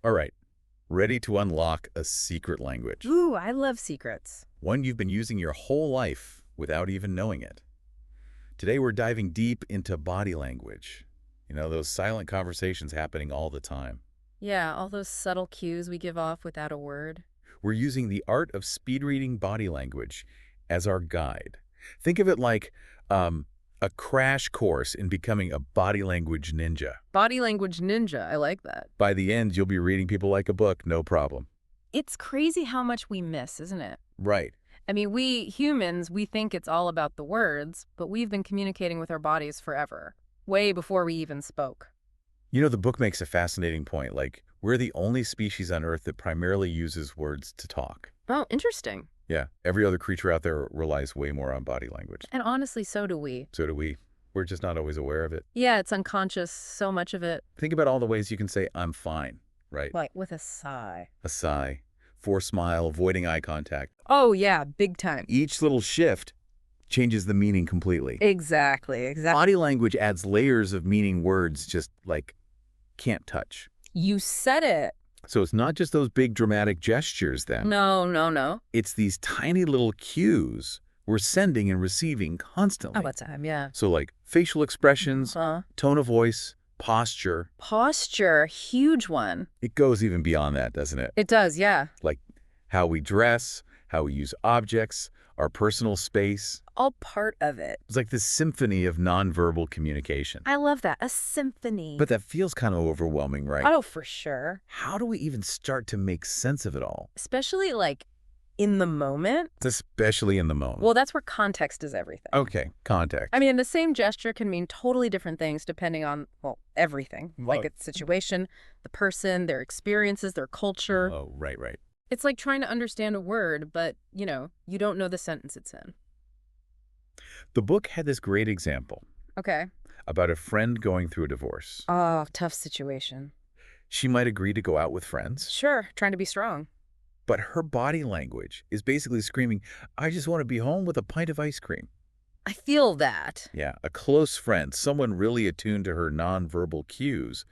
All right, ready to unlock a secret language. Ooh, I love secrets. One you've been using your whole life without even knowing it. Today we're diving deep into body language. You know, those silent conversations happening all the time. Yeah, all those subtle cues we give off without a word. We're using the art of speed reading body language as our guide. Think of it like a crash course in becoming a body language ninja. Body language ninja, I like that. By the end, you'll be reading people like a book, no problem. It's crazy how much we miss, isn't it? Right. I mean, we humans, we think it's all about the words, but we've been communicating with our bodies forever, way before we even spoke. You know, the book makes a fascinating point, like, we're the only species on Earth that primarily uses words to talk. Oh, interesting. Yeah, every other creature out there relies way more on body language. And honestly, so do we. So do we. We're just not always aware of it. Yeah, it's unconscious, so much of it. Think about all the ways you can say, I'm fine, right? Like with a sigh. A sigh, forced smile, avoiding eye contact. Oh, yeah, big time. Each little shift changes the meaning completely. Exactly. Body language adds layers of meaning words just, like, can't touch. You said it. So it's not just those big dramatic gestures then. No. It's these tiny little cues we're sending and receiving constantly. All the time, yeah. So like facial expressions, Huh? tone of voice, posture. Posture, huge one. It goes even beyond that, doesn't it? It does, yeah. Like how we dress, how we use objects, our personal space. All part of it. It's like this symphony of nonverbal communication. I love that. A symphony. But that feels kind of overwhelming, right? Oh, for sure. How do we even start to make sense of it all? Especially like in the moment. Especially in the moment. Well, that's where context is everything. Okay, context. I mean, the same gesture can mean totally different things depending on, well, everything. Like its situation, the person, their experiences, their culture. Oh, right. It's like trying to understand a word, but, you don't know the sentence it's in. The book had this great example Okay. about a friend going through a divorce. Oh, tough situation. She might agree to go out with friends, Sure, trying to be strong. but her body language is basically screaming, I just want to be home with a pint of ice cream. I feel that. Yeah, a close friend, someone really attuned to her nonverbal cues,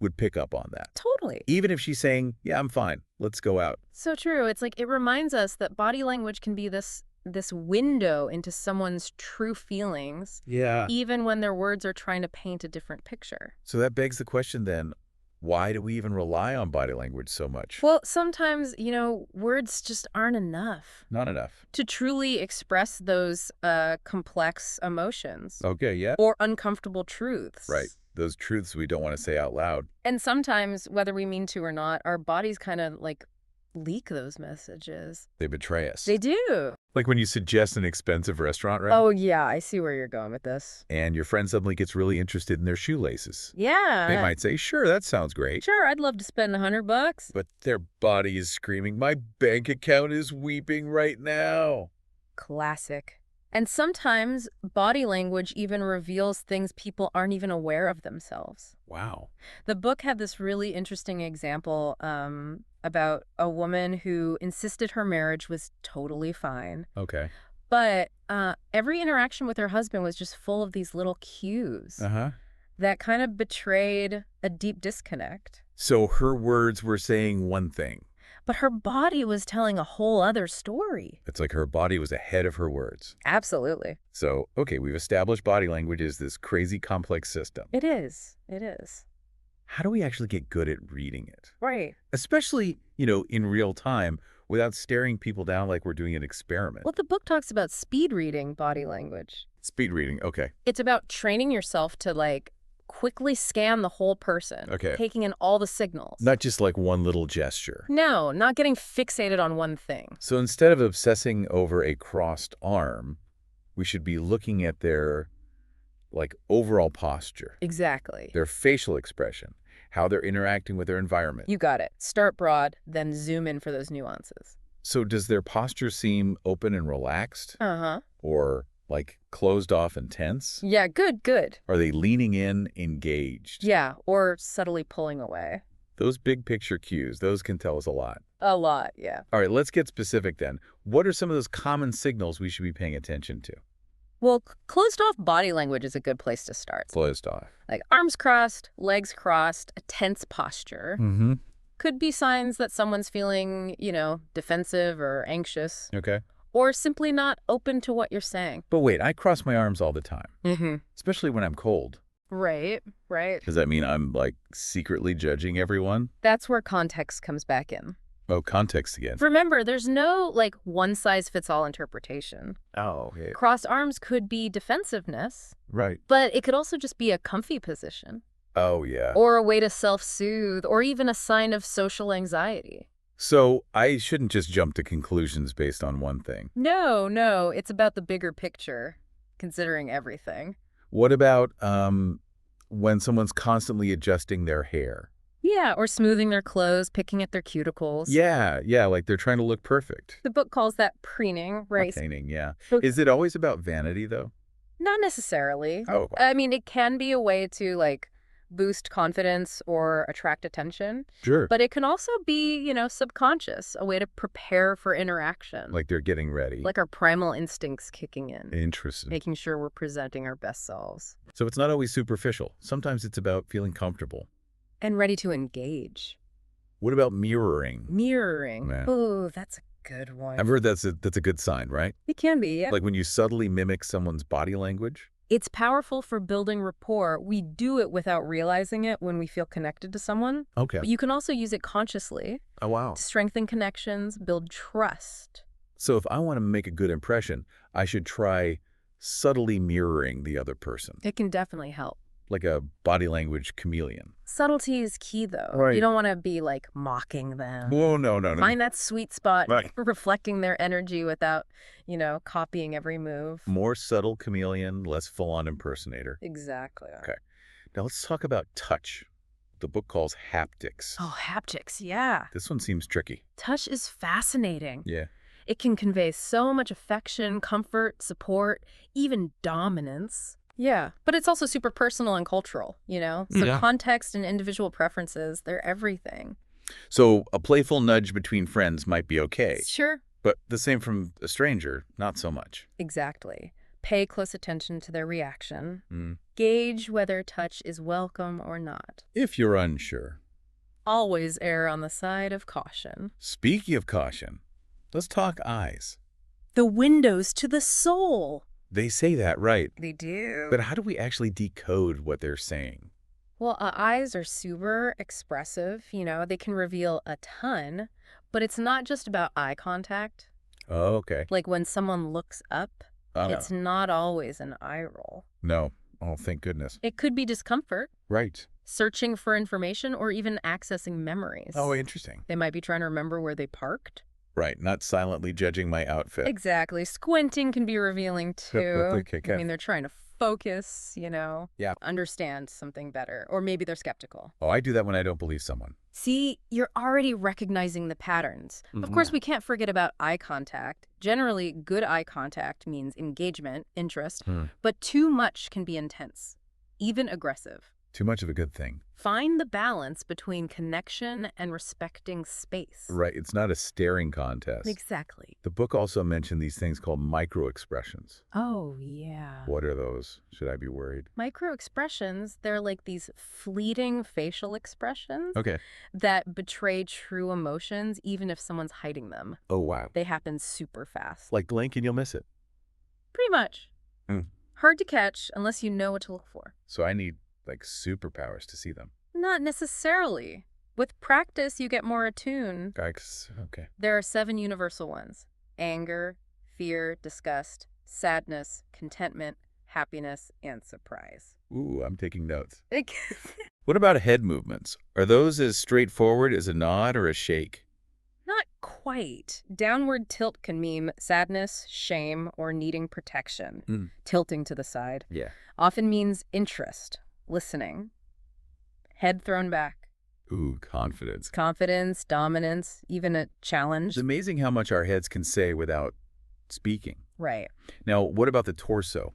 would pick up on that. Totally. Even if she's saying, yeah, I'm fine, let's go out. So true. It's like it reminds us that body language can be this window into someone's true feelings, Yeah. even when their words are trying to paint a different picture. So that begs the question then, why do we even rely on body language so much? Well, sometimes, words just aren't enough Not enough. to truly express those complex emotions Okay, yeah. or uncomfortable truths. Right. Those truths we don't want to say out loud. And sometimes, whether we mean to or not, our bodies kind of like leak those messages. They betray us. They do. Like when you suggest an expensive restaurant, right? Oh, yeah, I see where you're going with this. And your friend suddenly gets really interested in their shoelaces. Yeah. They might say, sure, that sounds great. Sure, I'd love to spend $100. But their body is screaming, my bank account is weeping right now. Classic. And sometimes body language even reveals things people aren't even aware of themselves. Wow. The book had this really interesting example about a woman who insisted her marriage was totally fine. Okay. But every interaction with her husband was just full of these little cues Uh-huh. that kind of betrayed a deep disconnect. So her words were saying one thing. But her body was telling a whole other story. It's like her body was ahead of her words. Absolutely. So, okay, we've established body language is this crazy complex system. It is. It is. How do we actually get good at reading it? Right. Especially, in real time without staring people down like we're doing an experiment. Well, the book talks about speed reading body language. Speed reading, okay. It's about training yourself to, quickly scan the whole person. Okay. Taking in all the signals. Not just like one little gesture. No, not getting fixated on one thing. So instead of obsessing over a crossed arm, we should be looking at their, overall posture. Exactly. Their facial expression, how they're interacting with their environment. You got it. Start broad, then zoom in for those nuances. So does their posture seem open and relaxed? Uh-huh. Or, closed off and tense? Yeah, good. Are they leaning in, engaged? Yeah, or subtly pulling away. Those big picture cues, those can tell us a lot. A lot, yeah. All right, let's get specific then. What are some of those common signals we should be paying attention to? Well, closed-off body language is a good place to start. Closed off. Like arms crossed, legs crossed, a tense posture. Mm-hmm. could be signs that someone's feeling, defensive or anxious, Okay. or simply not open to what you're saying. But wait, I cross my arms all the time, Mm-hmm. especially when I'm cold. Right, right. Does that mean I'm, like, secretly judging everyone? That's where context comes back in. Oh, context again. Remember, there's no, one-size-fits-all interpretation. Oh, yeah. Crossed arms could be defensiveness, Right. but it could also just be a comfy position, Oh, yeah. or a way to self-soothe, or even a sign of social anxiety. So I shouldn't just jump to conclusions based on one thing. No, it's about the bigger picture, considering everything. What about when someone's constantly adjusting their hair? Yeah, or smoothing their clothes, picking at their cuticles. Yeah, like they're trying to look perfect. The book calls that preening, right? Painting, yeah. So- Is it always about vanity, though? Not necessarily. Oh, I mean, it can be a way to, boost confidence or attract attention. sure. But it can also be, subconscious, a way to prepare for interaction. Like they're getting ready. Like our primal instincts kicking in, Interesting. making sure we're presenting our best selves. So it's not always superficial. Sometimes it's about feeling comfortable. And ready to engage. What about mirroring? Mirroring. Yeah. Oh, that's a good one. I've heard that's a good sign, right? It can be, yeah. Like when you subtly mimic someone's body language? It's powerful for building rapport. We do it without realizing it when we feel connected to someone. Okay. But you can also use it consciously Oh, wow. to strengthen connections, build trust. So if I want to make a good impression, I should try subtly mirroring the other person, It can definitely help. like a body language chameleon. Subtlety is key, though. Right. You don't want to be, mocking them. Whoa, no. Find that sweet spot, Right. reflecting their energy without, copying every move. More subtle chameleon, less full-on impersonator. Exactly. Okay. Now let's talk about touch. The book calls haptics. Oh, haptics, yeah. This one seems tricky. Touch is fascinating. Yeah. It can convey so much affection, comfort, support, even dominance. Yeah, but it's also super personal and cultural, So Yeah. context and individual preferences, they're everything. So a playful nudge between friends might be okay, Sure. but the same from a stranger, not so much. Exactly. Pay close attention to their reaction. Mm. Gauge whether touch is welcome or not. If you're unsure. Always err on the side of caution. Speaking of caution, let's talk eyes. The windows to the soul. They say that, right? They do. But how do we actually decode what they're saying? Well, eyes are super expressive, they can reveal a ton, but it's not just about eye contact. Oh, okay. Like when someone looks up, Oh, it's not always an eye roll. no. Oh, thank goodness. It could be discomfort, Right. searching for information, or even accessing memories. Oh, interesting. They might be trying to remember where they parked. Right. Not silently judging my outfit. Exactly. Squinting can be revealing too. Okay, I mean, they're trying to focus, Yeah. understand something better. Or maybe they're skeptical. Oh, I do that when I don't believe someone. See, you're already recognizing the patterns. Of course, we can't forget about eye contact. Generally, good eye contact means engagement, interest, but too much can be intense, even aggressive. Too much of a good thing. Find the balance between connection and respecting space. Right. It's not a staring contest. Exactly. The book also mentioned these things called micro-expressions. Oh, yeah. What are those? Should I be worried? Micro-expressions, they're like these fleeting facial expressions Okay. that betray true emotions, even if someone's hiding them. Oh, wow. They happen super fast. Like blink and you'll miss it. Pretty much. Hmm. Hard to catch unless you know what to look for. So I need, like, superpowers to see them. Not necessarily. With practice, you get more attuned. Okay. There are 7 universal ones: anger, fear, disgust, sadness, contentment, happiness, and surprise. Ooh, I'm taking notes. What about head movements? Are those as straightforward as a nod or a shake? Not quite. Downward tilt can mean sadness, shame, or needing protection. Tilting to the side Yeah. often means interest, listening. Head thrown back. Ooh, confidence. Confidence, dominance, even a challenge. It's amazing how much our heads can say without speaking. Right. Now, what about the torso?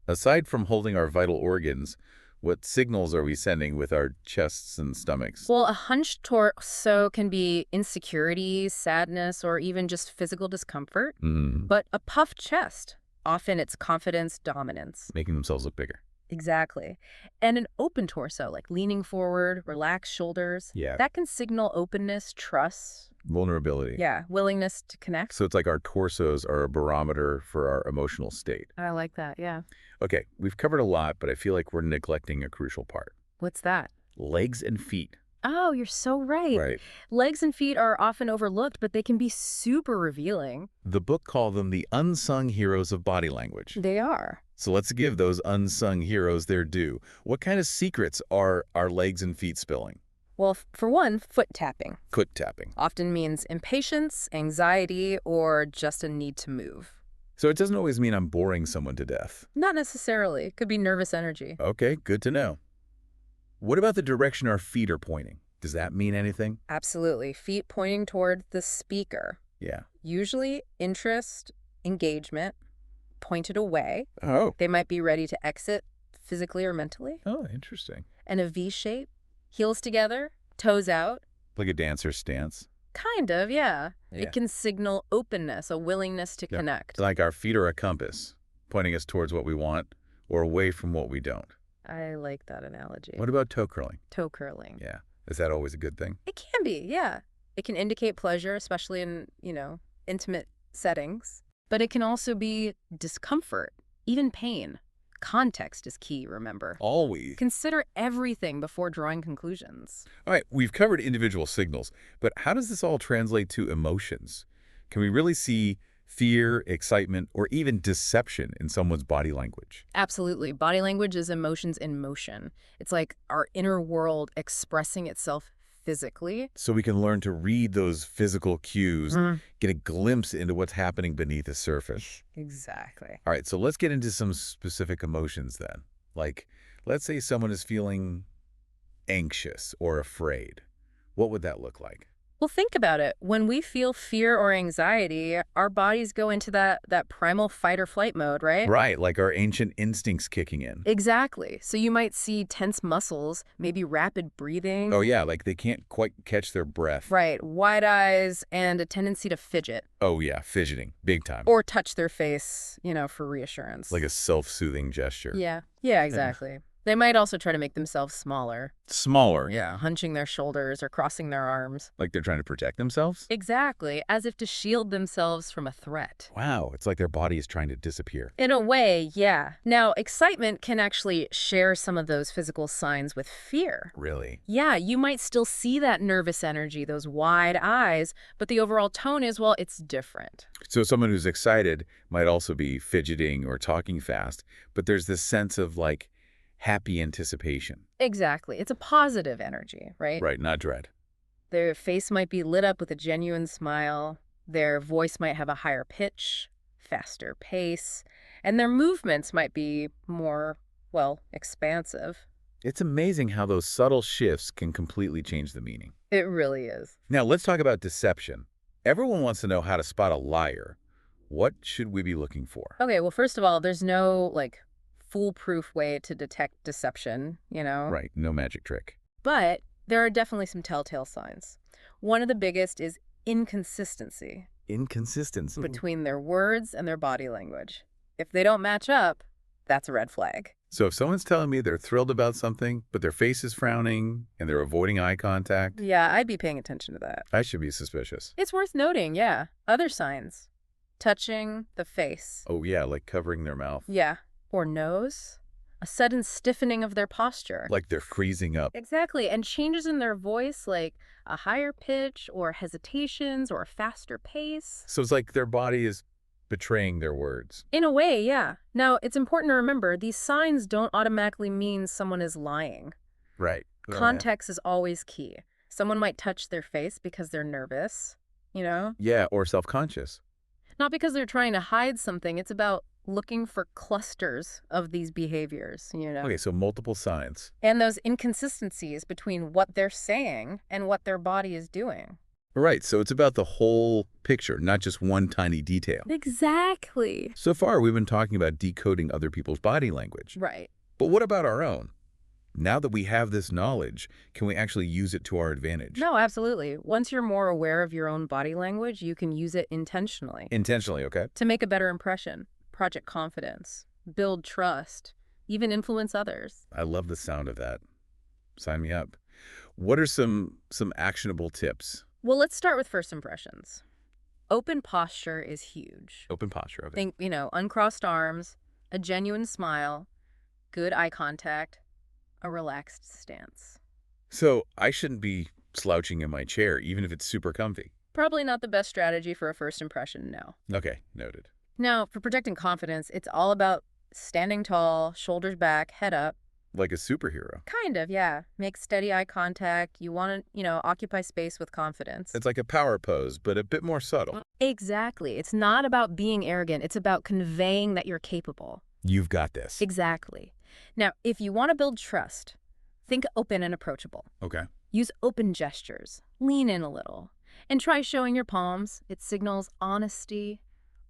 Aside from holding our vital organs, what signals are we sending with our chests and stomachs? Well, a hunched torso can be insecurity, sadness, or even just physical discomfort. But a puffed chest, often it's confidence, dominance. Making themselves look bigger. Exactly. And an open torso, like leaning forward, relaxed shoulders, Yeah. that can signal openness, trust, Vulnerability. yeah, willingness to connect. So it's like our torsos are a barometer for our emotional state. I like that, yeah. Okay, we've covered a lot, but I feel like we're neglecting a crucial part. What's that? Legs and feet. Oh, you're so right. Right. Legs and feet are often overlooked, but they can be super revealing. The book called them the unsung heroes of body language. They are. So let's give those unsung heroes their due. What kind of secrets are our legs and feet spilling? Well, for one, foot tapping Foot tapping. often means impatience, anxiety, or just a need to move. So it doesn't always mean I'm boring someone to death. Not necessarily. It could be nervous energy. Okay, good to know. What about the direction our feet are pointing? Does that mean anything? Absolutely. Feet pointing toward the speaker. Yeah. Usually interest, engagement, pointed away. Oh. They might be ready to exit physically or mentally. Oh, interesting. And a V shape, heels together, toes out. Like a dancer's stance. Kind of, yeah. Yeah. It can signal openness, a willingness to Yeah. connect. Like our feet are a compass, pointing us towards what we want or away from what we don't. I like that analogy. What about toe curling? Toe curling. Yeah. Is that always a good thing? It can be, yeah. It can indicate pleasure, especially in, intimate settings. But it can also be discomfort, even pain. Context is key, remember. Always. Consider everything before drawing conclusions. All right, we've covered individual signals, but how does this all translate to emotions? Can we really see fear, excitement, or even deception in someone's body language? Absolutely. Body language is emotions in motion. It's like our inner world expressing itself physically. So we can learn to read those physical cues, Mm. get a glimpse into what's happening beneath the surface. Exactly. All right, so let's get into some specific emotions then. Like, let's say someone is feeling anxious or afraid. What would that look like? Well, think about it. When we feel fear or anxiety, our bodies go into that primal fight or flight mode, right? Right, like our ancient instincts kicking in. Exactly. So you might see tense muscles, maybe rapid breathing. Oh yeah, like they can't quite catch their breath. Right. Wide eyes and a tendency to fidget Oh yeah, fidgeting, big time. or touch their face, for reassurance. Like a self-soothing gesture. Yeah. Yeah, exactly. They might also try to make themselves smaller. Smaller. Yeah, hunching their shoulders or crossing their arms. Like they're trying to protect themselves? Exactly, as if to shield themselves from a threat. Wow, it's like their body is trying to disappear. In a way, yeah. Now, excitement can actually share some of those physical signs with fear. Really? Yeah, you might still see that nervous energy, those wide eyes, but the overall tone is, well, it's different. So someone who's excited might also be fidgeting or talking fast, but there's this sense of like happy anticipation. Exactly. It's a positive energy, right? Right, not dread. Their face might be lit up with a genuine smile. Their voice might have a higher pitch, faster pace, and their movements might be more, well, expansive. It's amazing how those subtle shifts can completely change the meaning. It really is. Now, let's talk about deception. Everyone wants to know how to spot a liar. What should we be looking for? Okay, well, first of all, there's no, foolproof way to detect deception, Right, no magic trick. But there are definitely some telltale signs. One of the biggest is inconsistency Inconsistency. between their words and their body language. If they don't match up, that's a red flag. So if someone's telling me they're thrilled about something, but their face is frowning and they're avoiding eye contact, Yeah, I'd be paying attention to that. I should be suspicious. It's worth noting, yeah. Other signs. Touching the face. Oh yeah, like covering their mouth. Yeah. Or nose. A sudden stiffening of their posture. Like they're freezing up. Exactly. And changes in their voice, like a higher pitch or hesitations or a faster pace. So it's like their body is betraying their words. In a way, yeah. Now, it's important to remember these signs don't automatically mean someone is lying. Right. Context is always key. Someone might touch their face because they're nervous, Yeah, or self-conscious. Not because they're trying to hide something. It's about looking for clusters of these behaviors, Okay, so multiple signs. And those inconsistencies between what they're saying and what their body is doing. Right, so it's about the whole picture, not just one tiny detail. Exactly. So far, we've been talking about decoding other people's body language. Right. But what about our own? Now that we have this knowledge, can we actually use it to our advantage? No, absolutely. Once you're more aware of your own body language, you can use it intentionally Intentionally, okay? to make a better impression, project confidence, build trust, even influence others. I love the sound of that. Sign me up. What are some actionable tips? Well, let's start with first impressions. Open posture is huge. Open posture, okay. Think, uncrossed arms, a genuine smile, good eye contact, a relaxed stance. So I shouldn't be slouching in my chair, even if it's super comfy. Probably not the best strategy for a first impression, no. Okay, noted. Now, for protecting confidence, it's all about standing tall, shoulders back, head up. Like a superhero. Kind of, yeah. Make steady eye contact. You want to, occupy space with confidence. It's like a power pose, but a bit more subtle. Exactly. It's not about being arrogant. It's about conveying that you're capable. You've got this. Exactly. Now, if you want to build trust, think open and approachable. Okay. Use open gestures. Lean in a little. And try showing your palms. It signals honesty,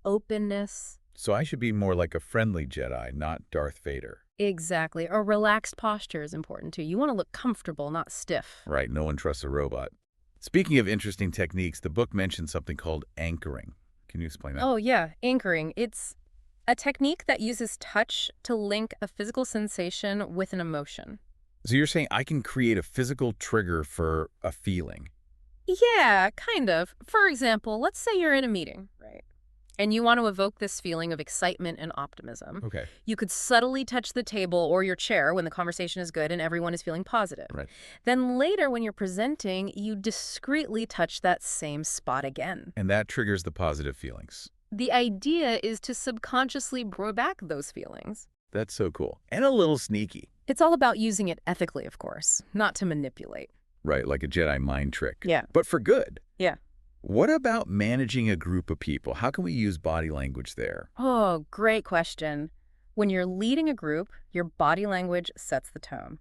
openness. So I should be more like a friendly Jedi, not Darth Vader. Exactly. A relaxed posture is important too. You want to look comfortable, not stiff. Right, no one trusts a robot. Speaking of interesting techniques, the book mentions something called anchoring. Can you explain that? Oh, yeah. Anchoring. It's a technique that uses touch to link a physical sensation with an emotion. So you're saying I can create a physical trigger for a feeling? Yeah, kind of. For example, let's say you're in a meeting, right? And you want to evoke this feeling of excitement and optimism. Okay. You could subtly touch the table or your chair when the conversation is good and everyone is feeling positive. Right. Then later when you're presenting, you discreetly touch that same spot again. And that triggers the positive feelings. The idea is to subconsciously bring back those feelings. That's so cool. And a little sneaky. It's all about using it ethically, of course, not to manipulate. Right, like a Jedi mind trick. Yeah. But for good. Yeah. What about managing a group of people? How can we use body language there? Oh, great question. When you're leading a group, your body language sets the tone.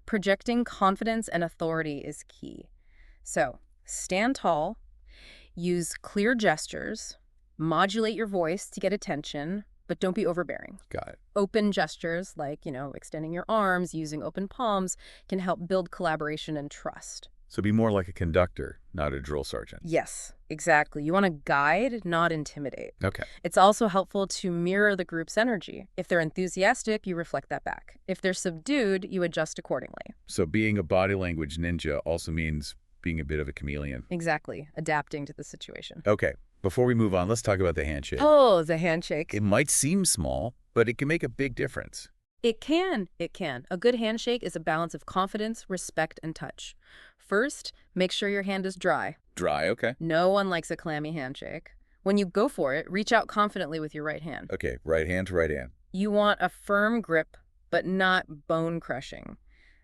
Projecting confidence and authority is key. So, stand tall, use clear gestures, modulate your voice to get attention, but don't be overbearing. Got it. Open gestures like, extending your arms, using open palms can help build collaboration and trust. So be more like a conductor, not a drill sergeant. Yes, exactly. You want to guide, not intimidate. Okay. It's also helpful to mirror the group's energy. If they're enthusiastic, you reflect that back. If they're subdued, you adjust accordingly. So being a body language ninja also means being a bit of a chameleon. Exactly. Adapting to the situation. Okay. Before we move on, let's talk about the handshake. Oh, the handshake. It might seem small, but it can make a big difference. It can. It can. A good handshake is a balance of confidence, respect, and touch. First, make sure your hand is dry. Dry, okay. No one likes a clammy handshake. When you go for it, reach out confidently with your right hand. Okay, right hand to right hand. You want a firm grip, but not bone-crushing.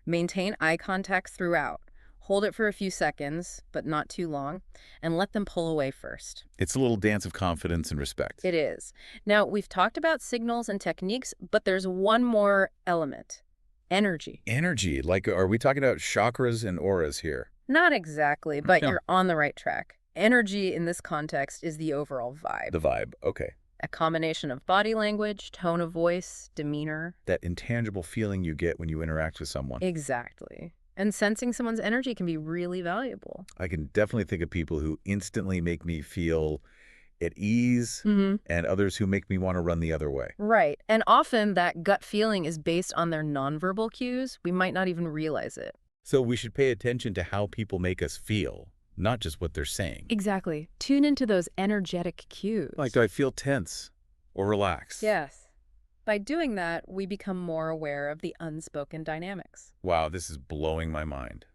Maintain eye contact throughout. Hold it for a few seconds, but not too long, and let them pull away first. It's a little dance of confidence and respect. It is. Now, we've talked about signals and techniques, but there's one more element. Energy. Energy, like are we talking about chakras and auras here? Not exactly, but No. you're on the right track. Energy in this context is the overall vibe. The vibe, okay. A combination of body language, tone of voice, demeanor. That intangible feeling you get when you interact with someone. Exactly. And sensing someone's energy can be really valuable. I can definitely think of people who instantly make me feel at ease and others who make me want to run the other way. Right. And often that gut feeling is based on their nonverbal cues. We might not even realize it. So we should pay attention to how people make us feel, not just what they're saying. Exactly. Tune into those energetic cues. Like, do I feel tense or relaxed? Yes. By doing that, we become more aware of the unspoken dynamics. Wow, this is blowing my mind.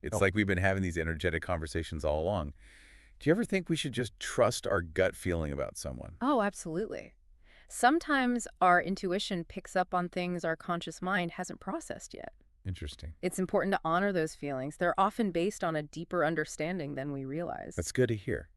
It's like we've been having these energetic conversations all along. Do you ever think we should just trust our gut feeling about someone? Oh, absolutely. Sometimes our intuition picks up on things our conscious mind hasn't processed yet. Interesting. It's important to honor those feelings. They're often based on a deeper understanding than we realize. That's good to hear.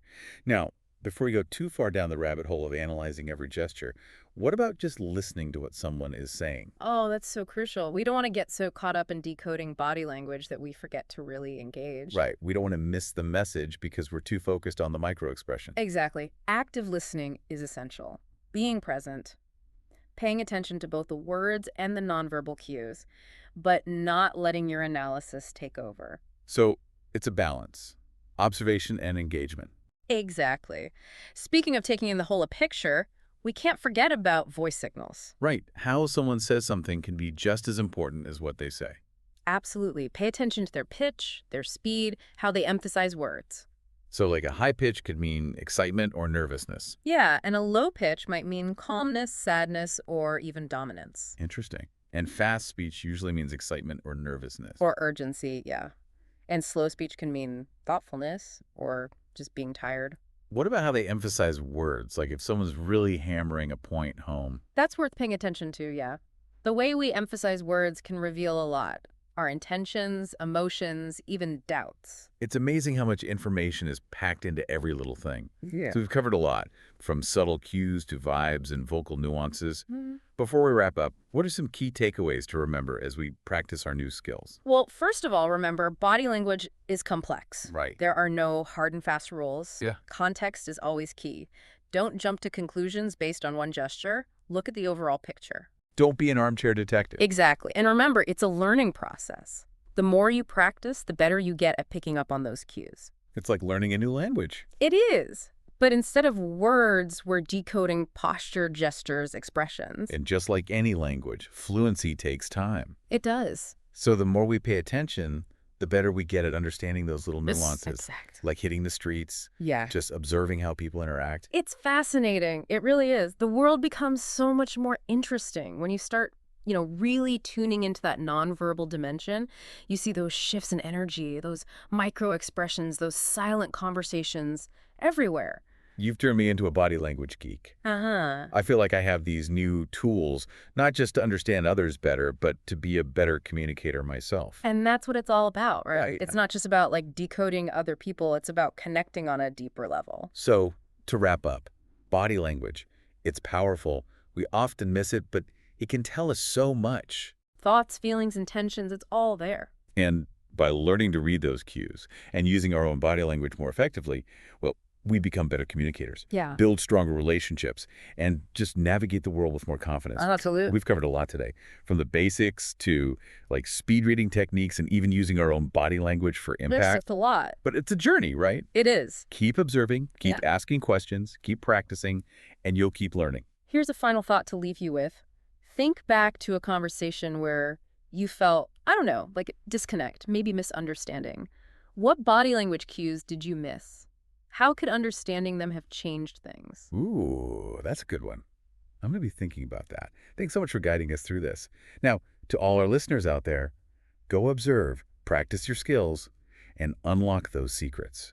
Now, before we go too far down the rabbit hole of analyzing every gesture, what about just listening to what someone is saying? Oh, that's so crucial. We don't want to get so caught up in decoding body language that we forget to really engage. Right. We don't want to miss the message because we're too focused on the microexpression. Exactly. Active listening is essential. Being present, paying attention to both the words and the nonverbal cues, but not letting your analysis take over. So it's a balance, observation and engagement. Exactly. Speaking of taking in the whole picture, We can't forget about voice signals. Right. How someone says something can be just as important as what they say. Absolutely. Pay attention to their pitch, their speed, how they emphasize words. So like a high pitch could mean excitement or nervousness. Yeah, and a low pitch might mean calmness, sadness, or even dominance. Interesting. And fast speech usually means excitement or nervousness. Or urgency, yeah. And slow speech can mean thoughtfulness or just being tired. What about how they emphasize words? Like if someone's really hammering a point home. That's worth paying attention to, yeah. The way we emphasize words can reveal a lot. Our intentions, emotions, even doubts. It's amazing how much information is packed into every little thing. Yeah. So we've covered a lot, from subtle cues to vibes and vocal nuances. Mhm. Before we wrap up, what are some key takeaways to remember as we practice our new skills? Well, first of all, remember, body language is complex. Right. There are no hard and fast rules. Yeah. Context is always key. Don't jump to conclusions based on one gesture. Look at the overall picture. Don't be an armchair detective. Exactly. And remember, it's a learning process. The more you practice, the better you get at picking up on those cues. It's like learning a new language. It is. But instead of words, we're decoding posture, gestures, expressions. And just like any language, fluency takes time. It does. So the more we pay attention, the better we get at understanding those little Yes, nuances. exactly. Like hitting the streets, Yeah. just observing how people interact. It's fascinating. It really is. The world becomes so much more interesting when you start, really tuning into that nonverbal dimension. You see those shifts in energy, those micro expressions, those silent conversations everywhere. You've turned me into a body language geek. Uh-huh. I feel like I have these new tools, not just to understand others better, but to be a better communicator myself. And that's what it's all about, right? Right. It's not just about like decoding other people. It's about connecting on a deeper level. So, to wrap up, body language, it's powerful. We often miss it, but it can tell us so much. Thoughts, feelings, intentions, it's all there. And by learning to read those cues and using our own body language more effectively, well, we become better communicators, Yeah. build stronger relationships, and just navigate the world with more confidence. Absolutely. We've covered a lot today, from the basics to like speed reading techniques and even using our own body language for There's impact. just a lot. But it's a journey, right? It is. Keep observing, keep Yeah. asking questions, keep practicing, and you'll keep learning. Here's a final thought to leave you with. Think back to a conversation where you felt, I don't know, like disconnect, maybe misunderstanding. What body language cues did you miss? How could understanding them have changed things? Ooh, that's a good one. I'm going to be thinking about that. Thanks so much for guiding us through this. Now, to all our listeners out there, go observe, practice your skills, and unlock those secrets.